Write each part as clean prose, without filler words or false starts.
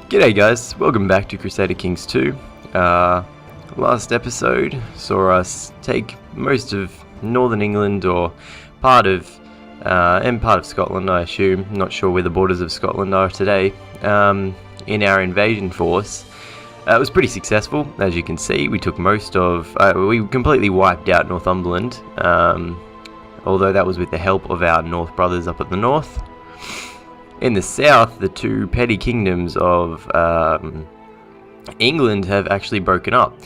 G'day guys, welcome back to Crusader Kings II. Last episode saw us take most of northern England, or part of Scotland, I assume. Not sure where the borders of Scotland are today, in our invasion force. It was pretty successful, as you can see. We took we completely wiped out Northumberland, although that was with the help of our North brothers up at the north. In the south, the two petty kingdoms of England have actually broken up.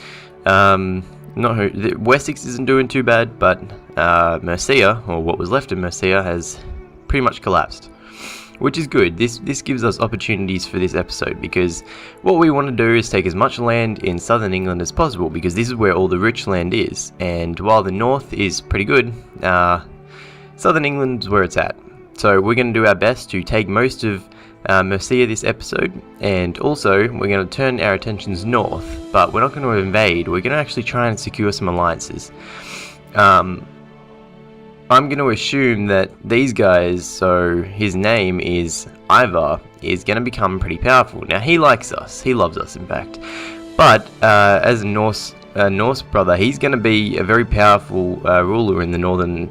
Wessex isn't doing too bad, but Mercia, or what was left of Mercia, has pretty much collapsed, which is good. This gives us opportunities for this episode, because what we want to do is take as much land in southern England as possible, because this is where all the rich land is. And while the north is pretty good, southern England's where it's at. So we're going to do our best to take most of Mercia this episode, and also we're going to turn our attentions north, but we're not going to invade. We're going to actually try and secure some alliances. I'm going to assume that these guys, so his name is Ivar, is going to become pretty powerful. Now, he likes us. He loves us, in fact. But as a Norse brother, he's going to be a very powerful ruler in the northern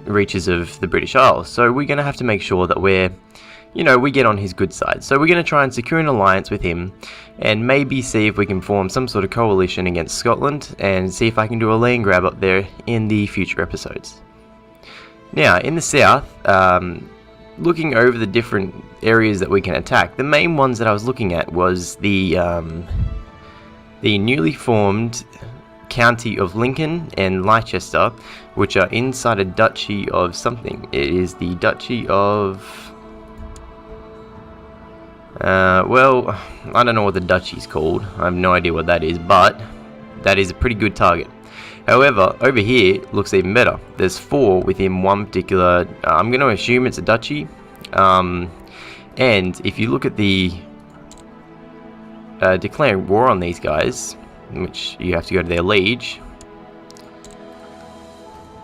reaches of the British Isles. So we're going to have to make sure that we get on his good side. So we're going to try and secure an alliance with him, and maybe see if we can form some sort of coalition against Scotland, and see if I can do a land grab up there in the future episodes. Now, in the south, looking over the different areas that we can attack, the main ones that I was looking at was the newly formed county of Lincoln and Leicester, which are inside a duchy of something. It is the duchy of... well, I don't know what the duchy's called. I have no idea what that is, but that is a pretty good target. However, over here looks even better. There's 4 within one particular... I'm going to assume it's a duchy. And if you look at the... declaring war on these guys, which you have to go to their liege,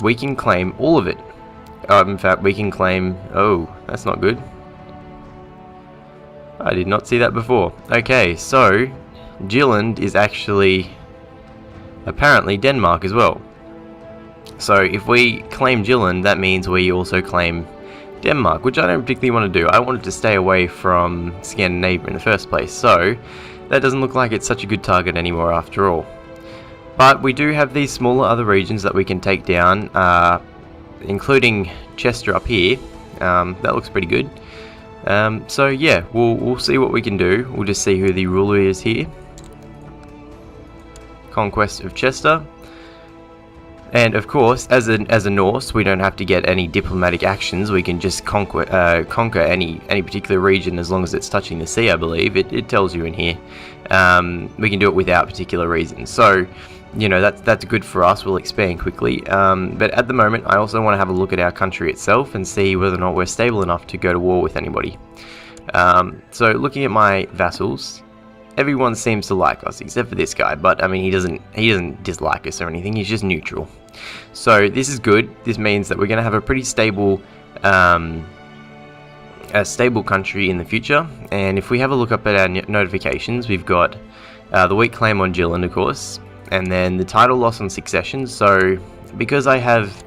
we can claim all of it. In fact, we can claim... Oh, that's not good. I did not see that before. Okay, so Jylland is actually apparently Denmark as well. So if we claim Jylland, that means we also claim Denmark, which I don't particularly want to do. I wanted to stay away from Scandinavia in the first place, so that doesn't look like it's such a good target anymore after all. But we do have these smaller other regions that we can take down, including Chester up here. That looks pretty good. So yeah, we'll see what we can do. We'll just see who the ruler is here. Conquest of Chester. And of course, as a Norse, we don't have to get any diplomatic actions. We can just conquer any particular region, as long as it's touching the sea, I believe. It tells you in here. We can do it without particular reasons. So, that's good for us. We'll expand quickly. But at the moment, I also want to have a look at our country itself and see whether or not we're stable enough to go to war with anybody. So looking at my vassals, everyone seems to like us except for this guy. But I mean, he doesn't dislike us or anything. He's just neutral. So this is good. This means that we're going to have a pretty stable country in the future. And if we have a look up at our notifications, we've got the weak claim on Jylland, of course, and then the title loss on succession. So because I have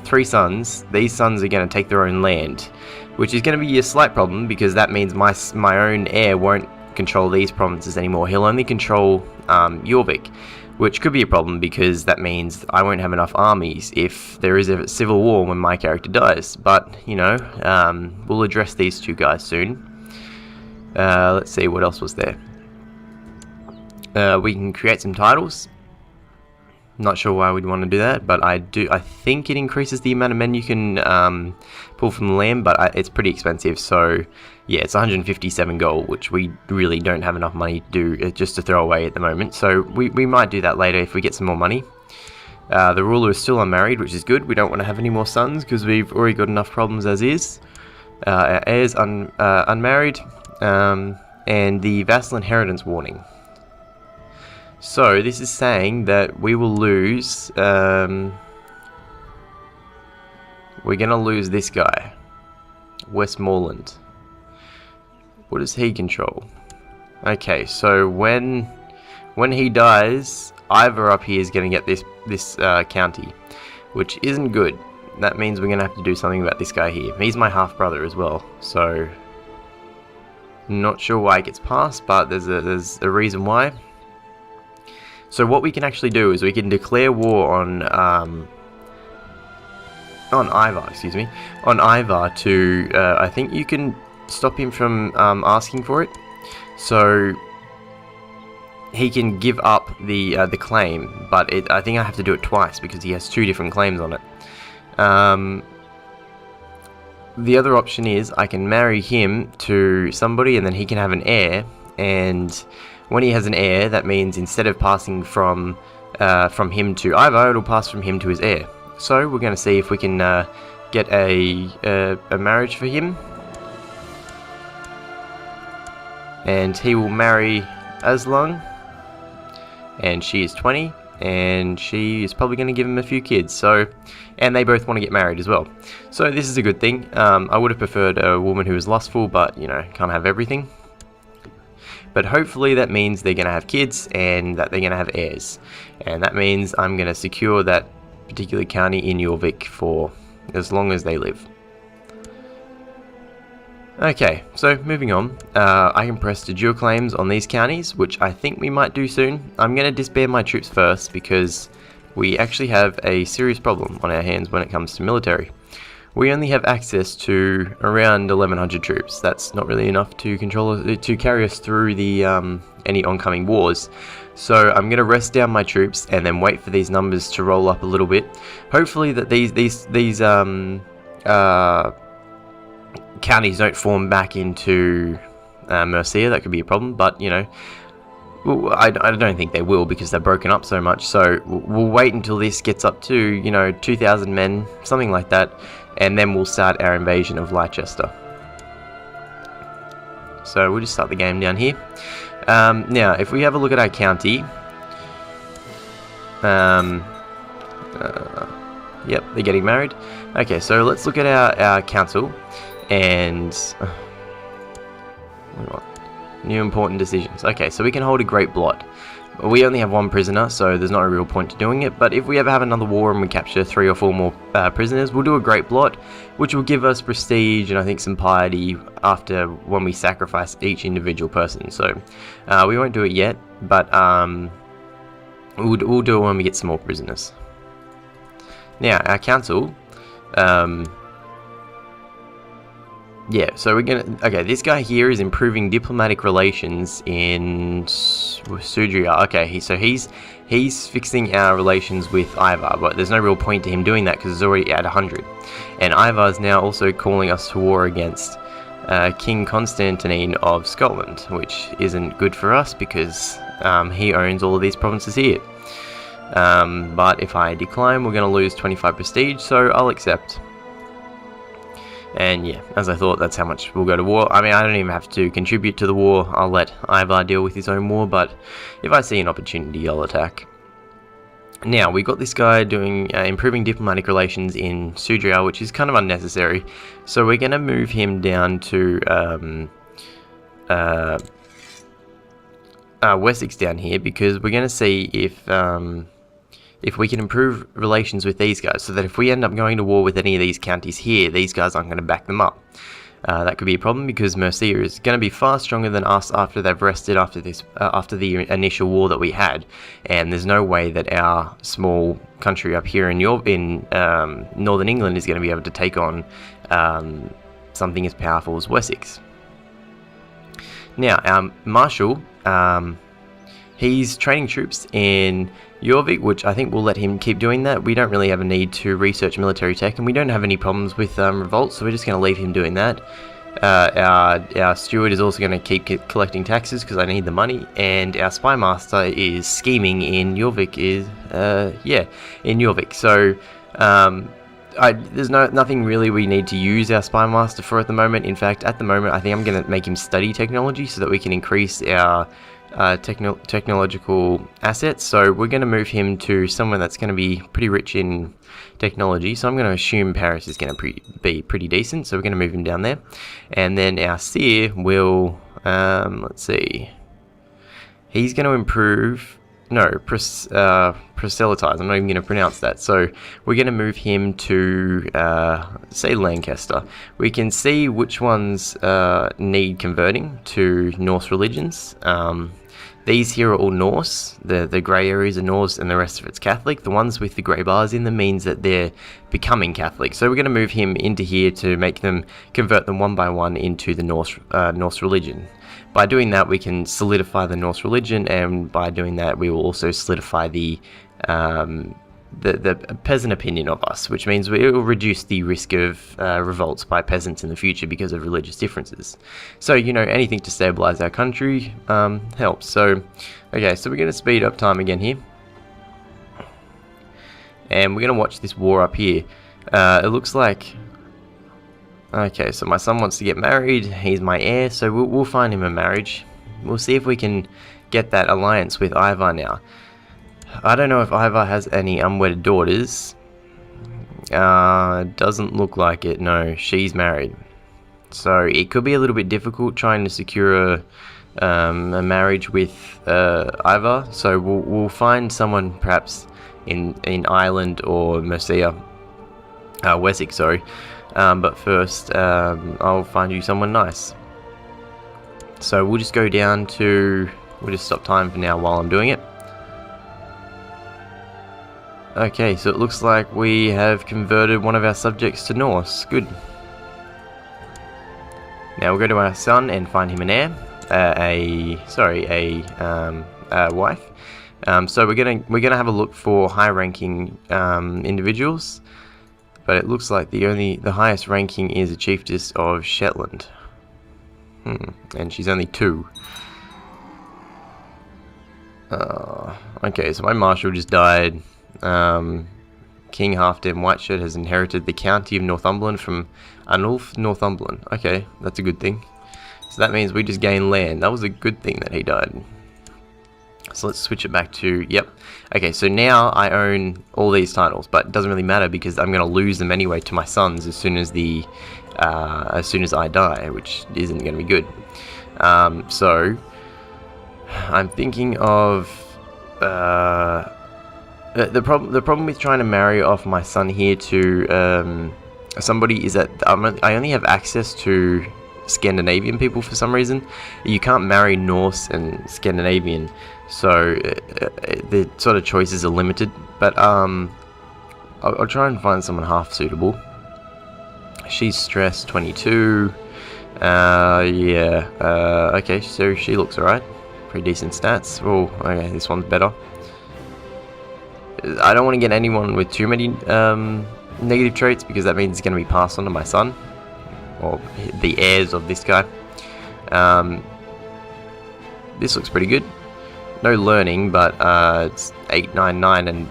3 sons, these sons are going to take their own land, which is going to be a slight problem, because that means my own heir won't control these provinces anymore. He'll only control Jorvik, which could be a problem, because that means I won't have enough armies if there is a civil war when my character dies. But we'll address these 2 guys soon. Let's see, what else was there. We can create some titles. Not sure why we'd want to do that, but I think it increases the amount of men you can pull from the land, but it's pretty expensive. So yeah, it's 157 gold, which we really don't have enough money to do, just to throw away at the moment. So we might do that later if we get some more money. The ruler is still unmarried, which is good. We don't want to have any more sons, because we've already got enough problems as is. Our heir's unmarried, and the vassal inheritance warning. So this is saying that we will lose, we're going to lose this guy, Westmoreland. what does he control? Okay, so when he dies, Ivar up here is going to get this county, which isn't good. That means we're going to have to do something about this guy here. He's my half brother as well, so not sure why it gets passed, but there's a reason why. So what we can actually do is we can declare war on Ivar, on Ivar to I think you can stop him from asking for it. So he can give up the claim, but I think I have to do it twice because he has 2 different claims on it. The other option is I can marry him to somebody and then he can have an heir, and when he has an heir, that means instead of passing from him to Ivar, it'll pass from him to his heir. So we're going to see if we can get a marriage for him, and he will marry Aslan, and she is 20, and she is probably going to give him a few kids. So, and they both want to get married as well. So this is a good thing. I would have preferred a woman who was lustful, but you know, can't have everything. But hopefully that means they're going to have kids and that they're going to have heirs, and that means I'm going to secure that particular county in Jorvik for as long as they live. Okay, so moving on, I can press to dual claims on these counties, which I think we might do soon. I'm going to disband my troops first because we actually have a serious problem on our hands when it comes to military. We only have access to around 1,100 troops. That's not really enough to carry us through the any oncoming wars. So I'm going to rest down my troops and then wait for these numbers to roll up a little bit. Hopefully that these counties don't form back into Mercia. That could be a problem, but you know, I don't think they will because they're broken up so much. So we'll wait until this gets up to, you know, 2,000 men, something like that, and then we'll start our invasion of Leicester. So we'll just start the game down here. Now, if we have a look at our county, yep, they're getting married. Okay, so let's look at our council, and new important decisions. Okay, so we can hold a great blot. We only have 1 prisoner, so there's not a real point to doing it, but if we ever have another war and we capture 3 or 4 more prisoners, we'll do a great blot, which will give us prestige and I think some piety after when we sacrifice each individual person. So we won't do it yet, but we'll do it when we get some more prisoners. Now, our council, yeah, so we're gonna, okay, this guy here is improving diplomatic relations in Sudria. Okay, he's fixing our relations with Ivar, but there's no real point to him doing that because it's already at 100. And Ivar is now also calling us to war against King Constantine of Scotland, which isn't good for us because he owns all of these provinces here. But if I decline, we're going to lose 25 prestige, so I'll accept. And yeah, as I thought, that's how much we'll go to war. I mean, I don't even have to contribute to the war. I'll let Ivar deal with his own war, but if I see an opportunity, I'll attack. Now, we got this guy doing improving diplomatic relations in Sudria, which is kind of unnecessary. So we're going to move him down to Wessex down here, because we're going to see if we can improve relations with these guys, so that if we end up going to war with any of these counties here, these guys aren't going to back them up. That could be a problem because Mercia is going to be far stronger than us after they've rested after the initial war that we had, and there's no way that our small country up here in northern England is going to be able to take on something as powerful as Wessex. Now, our Marshal, he's training troops in Jorvik, which I think will let him keep doing that. We don't really have a need to research military tech, and we don't have any problems with revolts, so we're just going to leave him doing that. Our steward is also going to keep collecting taxes because I need the money, and our spy master is scheming in Jorvik. In Jorvik. So there's nothing really we need to use our spy master for at the moment. In fact, at the moment, I think I'm going to make him study technology so that we can increase our technological assets, so we're going to move him to somewhere that's going to be pretty rich in technology. So I'm going to assume Paris is going to be pretty decent, so we're going to move him down there. And then our seer will, let's see, he's going to improve, no, proselytize, I'm not even going to pronounce that. So we're going to move him to, say, Lancaster. We can see which ones need converting to Norse religions. These here are all Norse. The grey areas are Norse and the rest of it's Catholic. The ones with the grey bars in them means that they're becoming Catholic. So we're going to move him into here to make them, convert them one by one into the Norse religion. By doing that, we can solidify the Norse religion, and by doing that, we will also solidify the peasant opinion of us, which means it will reduce the risk of revolts by peasants in the future because of religious differences. So, you know, anything to stabilize our country helps. So, okay, so we're going to speed up time again here. And we're going to watch this war up here. It looks like... Okay, so my son wants to get married. He's my heir, so we'll find him a marriage. We'll see if we can get that alliance with Ivar now. I don't know if Ivar has any unwedded daughters. Doesn't look like it. No, she's married. So it could be a little bit difficult trying to secure a marriage with Ivar. So we'll find someone perhaps in Ireland or Mercia, Wessex, sorry. But first, I'll find you someone nice. So we'll just go down to... We'll just stop time for now while I'm doing it. Okay, so it looks like we have converted one of our subjects to Norse. Good. Now we'll go to our son and find him an heir. A wife. So we're gonna have a look for high-ranking individuals. But it looks like the highest ranking is a chiefess of Shetland. And she's only 2. Okay, so my marshal just died. King Halfdan Whiteshirt has inherited the county of Northumberland from Anulf Northumberland. Okay, that's a good thing. So that means we just gain land. That was a good thing that he died. So let's switch it back to, yep. Okay, so now I own all these titles, but it doesn't really matter because I'm going to lose them anyway to my sons as soon as I die, which isn't going to be good. So I'm thinking of the problem with trying to marry off my son here to somebody is that I only have access to Scandinavian people for some reason. You can't marry Norse and Scandinavian, so the sort of choices are limited. But I'll try and find someone half suitable. She's stressed 22. Yeah. Okay, so she looks alright. Pretty decent stats. Oh, okay, this one's better. I don't want to get anyone with too many negative traits because that means it's going to be passed on to my son or the heirs of this guy. This looks pretty good. No learning, but it's 899, and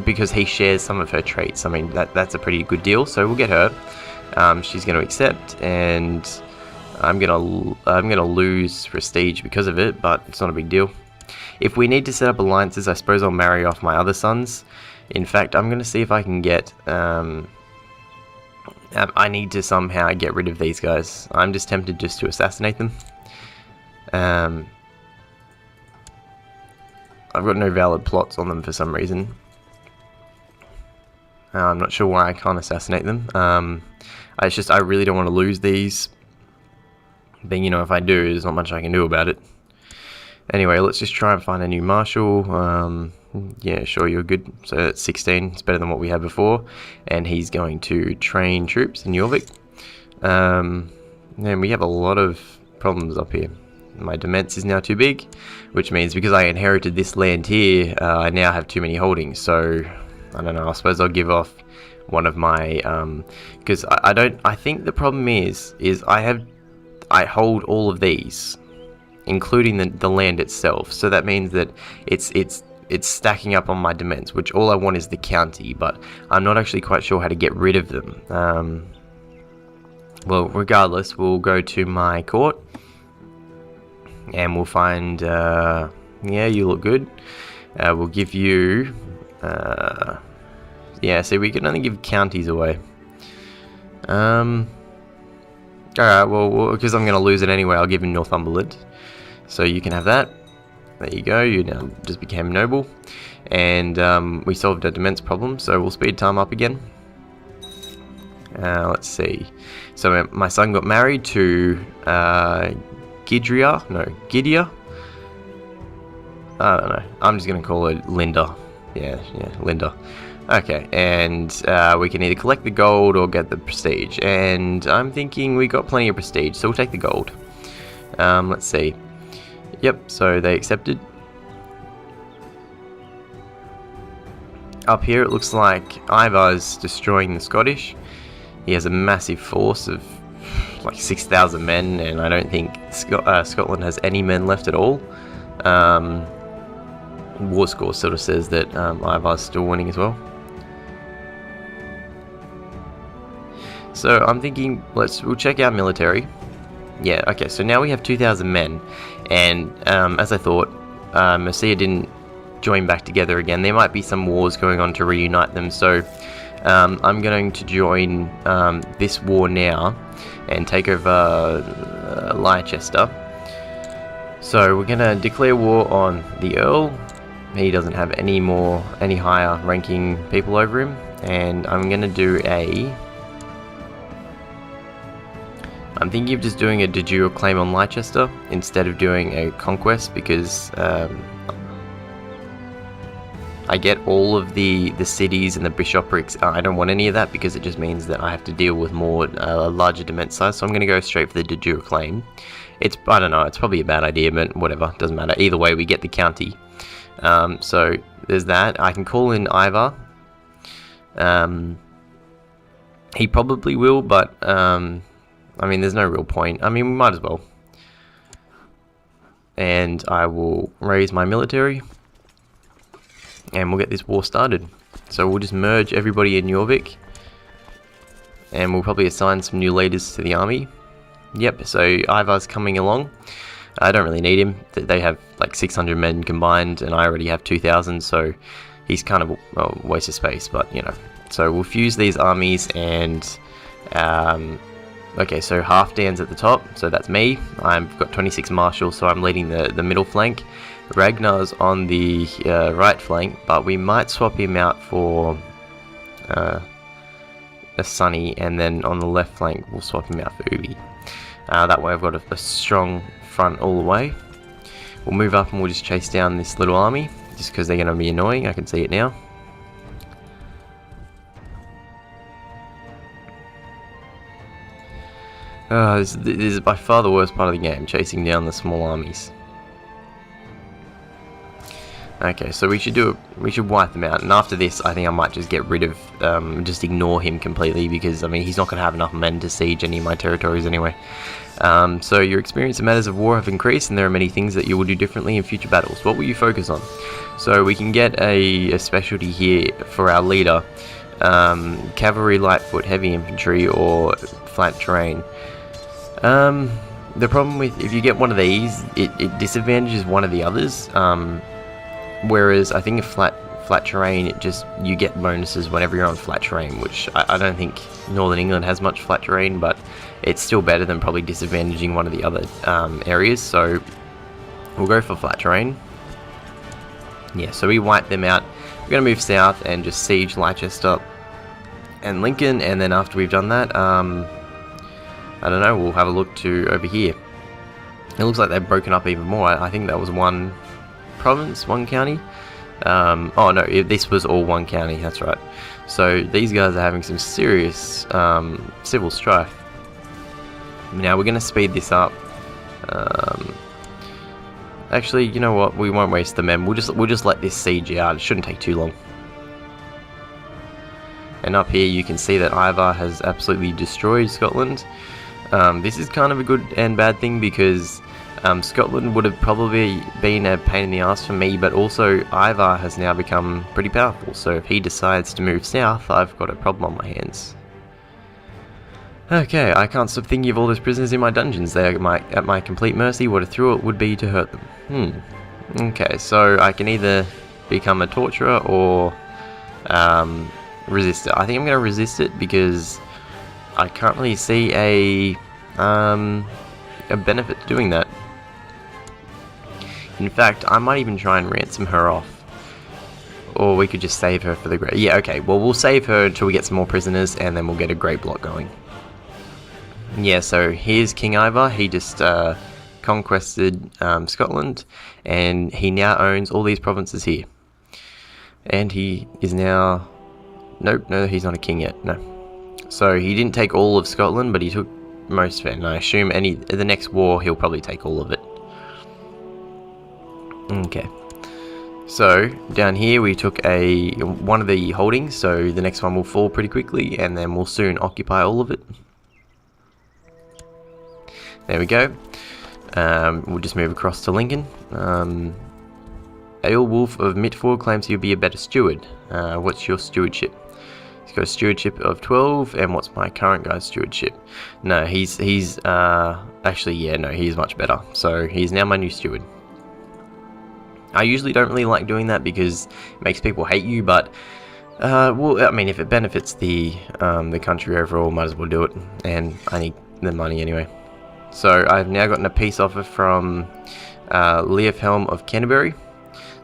because he shares some of her traits, I mean that's a pretty good deal. So we'll get her. She's going to accept, and I'm gonna lose prestige because of it, but it's not a big deal. If we need to set up alliances, I suppose I'll marry off my other sons. In fact, I'm going to see if I can get... I need to somehow get rid of these guys. I'm just tempted just to assassinate them. I've got no valid plots on them for some reason. I'm not sure why I can't assassinate them. It's just I really don't want to lose these. But, you know, if I do, there's not much I can do about it. Anyway, let's just try and find a new marshal. Yeah, sure, you're good. So that's 16. It's better than what we had before. And he's going to train troops in Jorvik. And we have a lot of problems up here. My demesne is now too big, which means because I inherited this land here, I now have too many holdings. So, I don't know, I suppose I'll give off one of my... because I think the problem is I hold all of these, including the land itself. So that means that it's stacking up on my demesnes, which all I want is the county, but I'm not actually quite sure how to get rid of them. Well, regardless, we'll go to my court. and we'll find, yeah, you look good. We'll give you, yeah, see, we can only give counties away. Alright, well, because I'm going to lose it anyway, I'll give him Northumberland. So you can have that. There you go, you now just became noble. And we solved a demence problem, so we'll speed time up again. Let's see. So my son got married to Gidia. I don't know. I'm just going to call her Linda. Yeah, Linda. Okay, and we can either collect the gold or get the prestige. And I'm thinking we got plenty of prestige, so we'll take the gold. Let's see. Yep, so they accepted. Up here it looks like Ivar's destroying the Scottish. He has a massive force of like 6,000 men, and I don't think Scotland has any men left at all. War score sort of says that Ivar's still winning as well. So I'm thinking we'll check our military. Yeah, okay, so now we have 2,000 men, and as I thought, Mercia didn't join back together again. There might be some wars going on to reunite them, so I'm going to join this war now and take over Leicester. So we're going to declare war on the Earl. He doesn't have any higher ranking people over him, and I'm going to do I'm thinking of just doing a de jure claim on Leicester instead of doing a conquest, because I get all of the cities and the bishoprics. I don't want any of that because it just means that I have to deal with more larger demence size. So I'm going to go straight for the de jure claim. I don't know, it's probably a bad idea, but whatever, doesn't matter. Either way, we get the county. So there's that. I can call in Ivar. He probably will, but I mean, there's no real point. I mean, we might as well. And I will raise my military, and we'll get this war started. So we'll just merge everybody in Jorvik, and we'll probably assign some new leaders to the army. Yep, so Ivar's coming along. I don't really need him. They have like 600 men combined, and I already have 2,000, so he's kind of a waste of space, but you know. So we'll fuse these armies, and okay, so Halfdan's at the top, so that's me. I've got 26 marshals, so I'm leading the middle flank. Ragnar's on the right flank, but we might swap him out for a Sunny, and then on the left flank we'll swap him out for Ubi. That way I've got a strong front all the way. We'll move up and we'll just chase down this little army, just because they're going to be annoying. I can see it now. This is by far the worst part of the game, chasing down the small armies. Okay, so we should wipe them out, and after this I think I might just get rid of, just ignore him completely, because I mean he's not going to have enough men to siege any of my territories anyway. So your experience in matters of war have increased, and there are many things that you will do differently in future battles. What will you focus on? So we can get a specialty here for our leader. Cavalry, light foot, heavy infantry, or flat terrain. The problem with, if you get one of these, it disadvantages one of the others. Whereas I think a flat terrain, you get bonuses whenever you're on flat terrain, which I don't think Northern England has much flat terrain, but it's still better than probably disadvantaging one of the other areas. So we'll go for flat terrain. Yeah, so we wipe them out. We're going to move south and just siege Leicester and Lincoln, and then after we've done that, I don't know, we'll have a look to over here. It looks like they've broken up even more. I think that was one province, one county. Oh no, this was all one county, that's right. So these guys are having some serious civil strife. Now we're going to speed this up. Actually, you know what? We won't waste the men. We'll just let this siege out. It shouldn't take too long. And up here you can see that Ivar has absolutely destroyed Scotland. This is kind of a good and bad thing, because Scotland would have probably been a pain in the ass for me, but also Ivar has now become pretty powerful, so if he decides to move south, I've got a problem on my hands. Okay, I can't stop thinking of all those prisoners in my dungeons. They are at my complete mercy. What a thrill it would be to hurt them. Okay, so I can either become a torturer or resist it. I think I'm going to resist it because I can't really see a benefit to doing that. In fact, I might even try and ransom her off. Or we could just save her for the great... Yeah, okay, well, we'll save her until we get some more prisoners, and then we'll get a great block going. Yeah, so here's King Ivar. He just conquested Scotland, and he now owns all these provinces here. And he is now... Nope, no, he's not a king yet, no. So he didn't take all of Scotland, but he took most of it, and I assume the next war he'll probably take all of it. Okay. So down here we took one of the holdings, so the next one will fall pretty quickly, and then we'll soon occupy all of it. There we go. We'll just move across to Lincoln. Aelwulf of Mitford claims he'll be a better steward. What's your stewardship? He's got a stewardship of 12, and what's my current guy's stewardship? No, he's actually, yeah, no, he's much better. So he's now my new steward. I usually don't really like doing that because it makes people hate you, but well, I mean, if it benefits the country overall, might as well do it. And I need the money anyway. So I've now gotten a peace offer from Leah of Canterbury.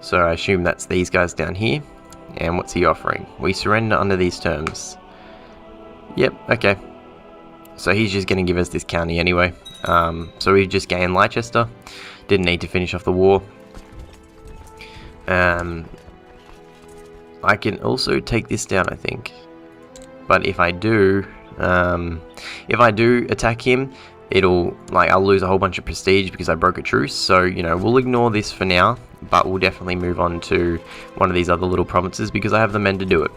So I assume that's these guys down here. And what's he offering? We surrender under these terms. Yep, okay. So he's just going to give us this county anyway. So we just gained Leicester. Didn't need to finish off the war. I can also take this down, I think. But if I do attack him, I'll lose a whole bunch of prestige because I broke a truce. So, you know, we'll ignore this for now, but we'll definitely move on to one of these other little provinces because I have the men to do it.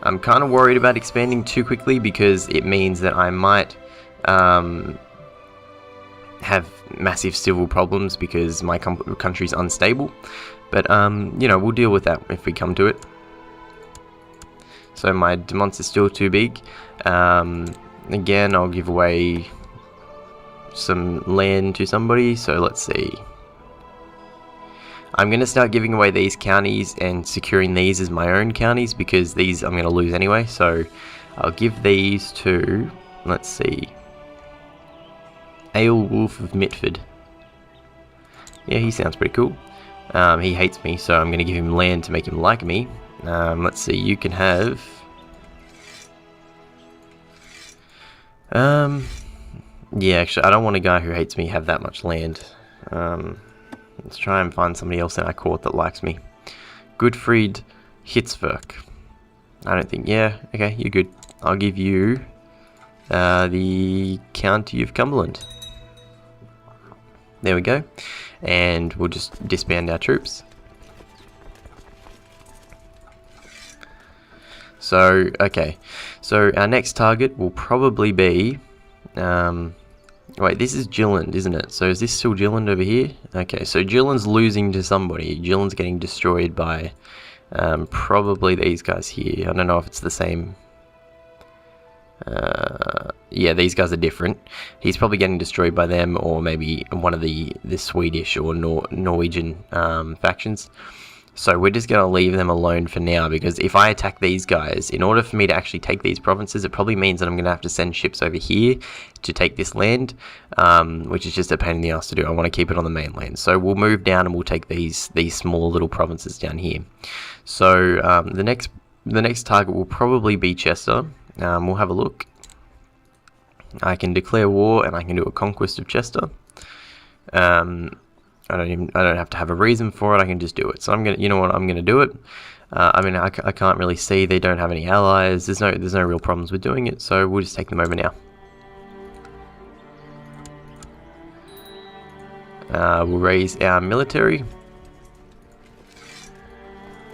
I'm kind of worried about expanding too quickly because it means that I might have massive civil problems because my country's unstable. But, you know, we'll deal with that if we come to it. So my demons is still too big. Again, I'll give away some land to somebody. So let's see. I'm going to start giving away these counties and securing these as my own counties because these I'm going to lose anyway. So I'll give these to, let's see, Aelwulf of Mitford. Yeah, he sounds pretty cool. He hates me, so I'm going to give him land to make him like me. Let's see, you can have... yeah, actually, I don't want a guy who hates me have that much land. Let's try and find somebody else in our court that likes me. Goodfried Hitzverk. I don't think... Yeah, okay, you're good. I'll give you the County of Cumberland. There we go. And we'll just disband our troops. So, okay. So, our next target will probably be... wait, this is Gilland, isn't it? So, is this still Gilland over here? Okay, so Gilland's losing to somebody. Gilland's getting destroyed by probably these guys here. I don't know if it's the same... yeah, these guys are different. He's probably getting destroyed by them, or maybe one of the Swedish or Norwegian factions. So we're just going to leave them alone for now, because if I attack these guys, in order for me to actually take these provinces, it probably means that I'm going to have to send ships over here to take this land, which is just a pain in the ass to do. I want to keep it on the mainland. So we'll move down and we'll take these small little provinces down here. So the next target will probably be Chester. We'll have a look. I can declare war and I can do a conquest of Chester. I don't have to have a reason for it. I can just do it. So I'm gonna, you know what? I'm gonna do it. I mean, I can't really see they don't have any allies. There's no real problems with doing it. So we'll just take them over now. We'll raise our military.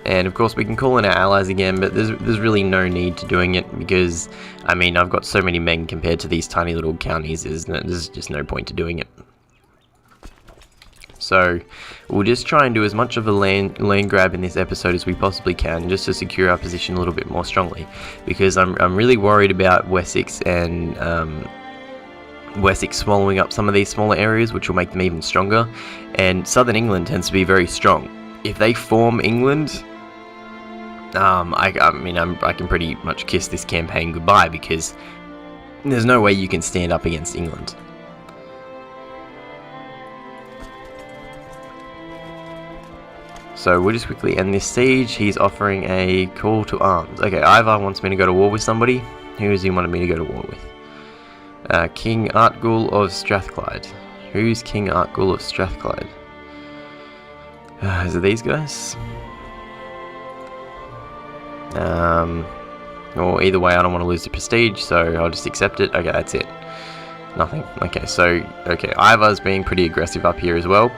And of course we can call in our allies again, but there's really no need to doing it because, I mean, I've got so many men compared to these tiny little counties, there's just no point to doing it. So we'll just try and do as much of a land grab in this episode as we possibly can, just to secure our position a little bit more strongly, because I'm really worried about Wessex and Wessex swallowing up some of these smaller areas, which will make them even stronger. And southern England tends to be very strong. If they form England, I can pretty much kiss this campaign goodbye, because there's no way you can stand up against England. So we'll just quickly end this siege. He's offering a call to arms. Okay, Ivar wants me to go to war with somebody. Who does he want me to go to war with? King Artgul of Strathclyde. Who's King Artgul of Strathclyde? Is it these guys? Or either way, I don't want to lose the prestige, so I'll just accept it. Okay, that's it. Nothing. Okay, so Ivar's being pretty aggressive up here as well.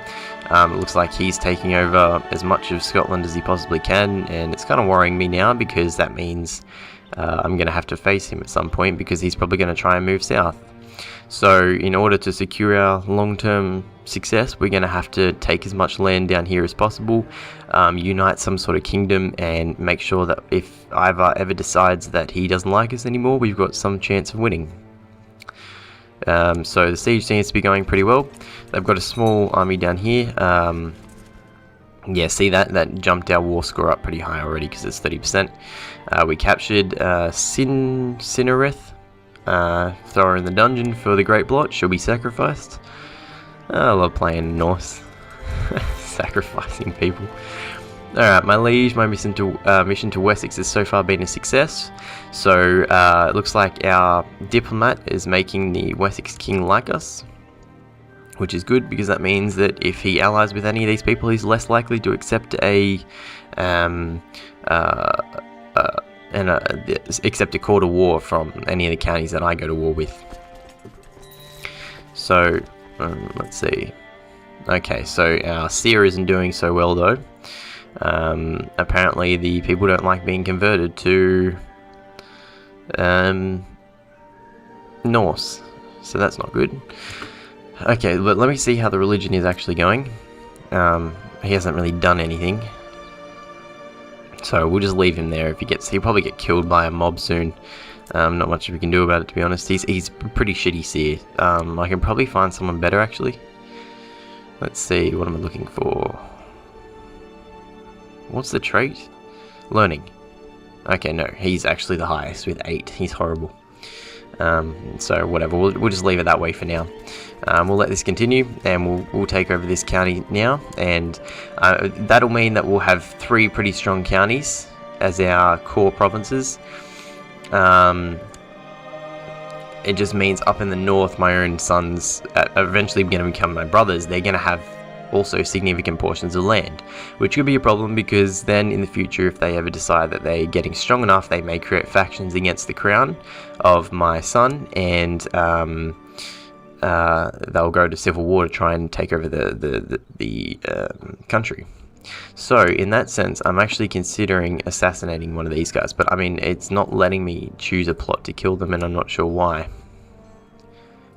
It looks like he's taking over as much of Scotland as he possibly can, and it's kind of worrying me now, because that means I'm going to have to face him at some point, because he's probably going to try and move south. So in order to secure our long-term success, we're going to have to take as much land down here as possible, unite some sort of kingdom, and make sure that if Ivar ever decides that he doesn't like us anymore, we've got some chance of winning. So the siege seems to be going pretty well. They've got a small army down here. Yeah, see that jumped our war score up pretty high already, because it's 30%. We captured Cinnereth. Throw her in the dungeon for the Great Blot. She'll be sacrificed. I love playing Norse. Sacrificing people. Alright, my liege, my mission to Wessex has so far been a success. So it looks like our diplomat is making the Wessex king like us, which is good, because that means that if he allies with any of these people, he's less likely to accept a call to war from any of the counties that I go to war with. So let's see. Okay, so our seer isn't doing so well though. Apparently the people don't like being converted to Norse, so that's not good. Okay, but let me see how the religion is actually going. He hasn't really done anything, so we'll just leave him there. If he'll probably get killed by a mob soon. Not much we can do about it, to be honest. He's pretty shitty seer. I can probably find someone better actually. Let's see, what am I looking for? What's the trait? Learning. Okay, no, he's actually the highest with 8. He's horrible. So whatever, we'll just leave it that way for now. We'll let this continue, and we'll take over this county now, and that'll mean that we'll have 3 pretty strong counties as our core provinces. It just means up in the north, my own sons, eventually going to become my brothers, they're going to have also significant portions of land, which could be a problem, because then in the future, if they ever decide that they're getting strong enough, they may create factions against the crown of my son, and they'll go to civil war to try and take over the country. So in that sense, I'm actually considering assassinating one of these guys, but I mean, it's not letting me choose a plot to kill them, and I'm not sure why.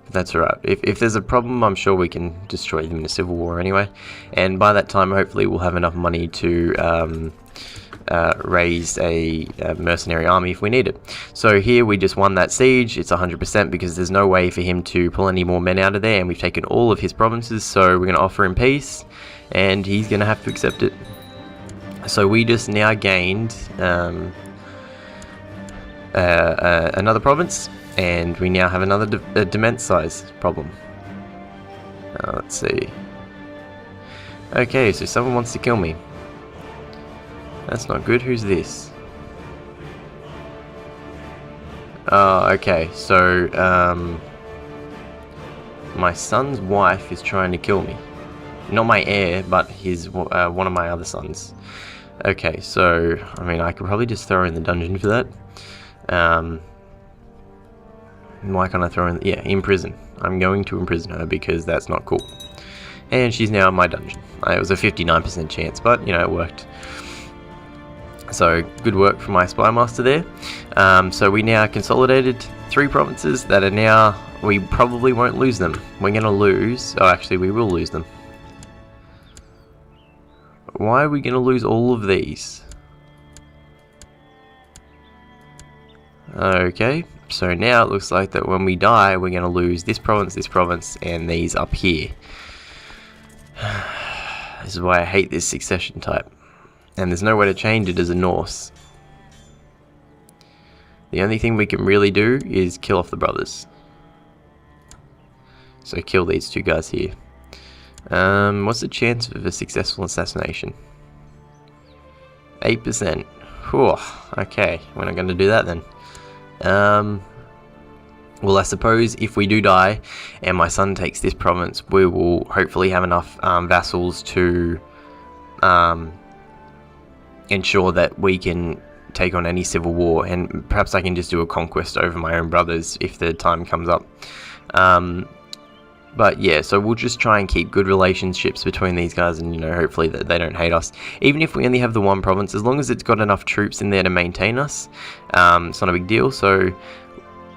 But that's alright. If there's a problem, I'm sure we can destroy them in a civil war anyway, and by that time, hopefully we'll have enough money to raise a mercenary army if we need it. So here we just won that siege. It's 100%, because there's no way for him to pull any more men out of there, and we've taken all of his provinces, so we're going to offer him peace, and he's going to have to accept it. So we just now gained another province, and we now have another dement size problem. Let's see. Okay, so someone wants to kill me. That's not good. Who's this? Oh, okay. So my son's wife is trying to kill me. Not my heir, but his one of my other sons. Okay, so I mean, I could probably just throw her in the dungeon for that. Why can't I throw her in? Yeah, in prison. I'm going to imprison her, because that's not cool. And she's now in my dungeon. It was a 59% chance, but you know, it worked. So good work from my spy master there. So we now consolidated 3 provinces that are now, we probably won't lose them. We're going to lose, oh actually we will lose them. why are we going to lose all of these? Okay, so now it looks like that when we die, we're going to lose this province, and these up here. This is why I hate this succession type. And there's no way to change it as a Norse. The only thing we can really do is kill off the brothers. So kill these two guys here. What's the chance of a successful assassination? 8%. Whew, okay, we're not going to do that then. Well, I suppose if we do die and my son takes this province, we will hopefully have enough vassals to ensure that we can take on any civil war, and perhaps I can just do a conquest over my own brothers if the time comes up. But yeah, so we'll just try and keep good relationships between these guys, and you know, hopefully that they don't hate us. Even if we only have the one province, as long as it's got enough troops in there to maintain us, it's not a big deal. So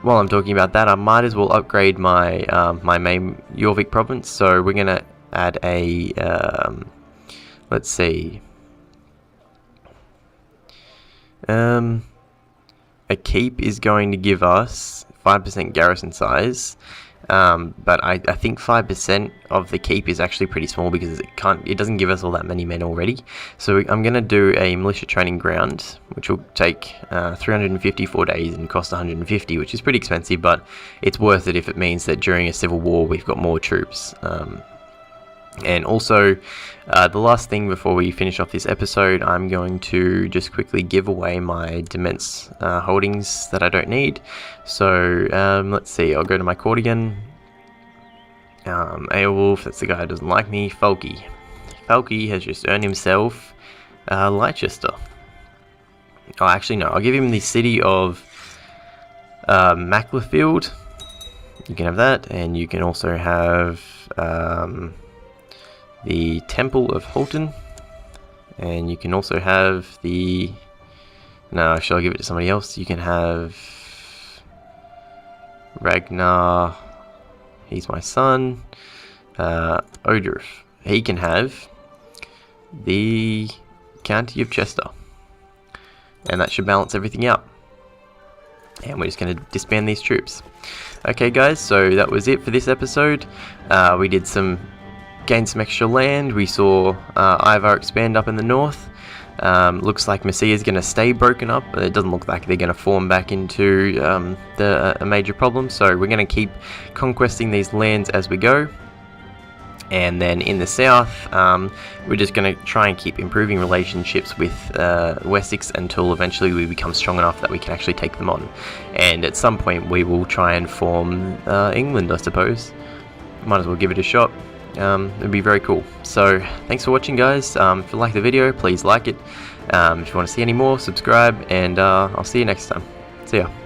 while I'm talking about that, I might as well upgrade my my main Jorvik province. So we're gonna add a let's see, a keep is going to give us 5% garrison size. But I think 5% of the keep is actually pretty small because it doesn't give us all that many men already. So I'm going to do a militia training ground, which will take 354 days and cost 150, which is pretty expensive, but it's worth it if it means that during a civil war we've got more troops. And also, the last thing before we finish off this episode, I'm going to just quickly give away my Dements holdings that I don't need. So, let's see, I'll go to my court again. Aelwulf, that's the guy who doesn't like me. Falky has just earned himself Leicester. Oh, actually no, I'll give him the city of Macclesfield. You can have that, and you can also have the Temple of Halton, and you can also have the... No, shall I give it to somebody else? You can have Ragnar, he's my son. Odulf, he can have the County of Chester, and that should balance everything out. And we're just going to disband these troops. Okay guys, so that was it for this episode. We did gained some extra land. We saw Ivar expand up in the north. Looks like Mercia is going to stay broken up. It doesn't look like they're going to form back into a major problem. So we're going to keep conquesting these lands as we go. And then in the south, we're just going to try and keep improving relationships with Wessex until eventually we become strong enough that we can actually take them on. And at some point we will try and form England, I suppose. Might as well give it a shot. It'd be very cool. So thanks for watching guys. If you like the video, please like it. If you want to see any more, subscribe, and I'll see you next time. See ya.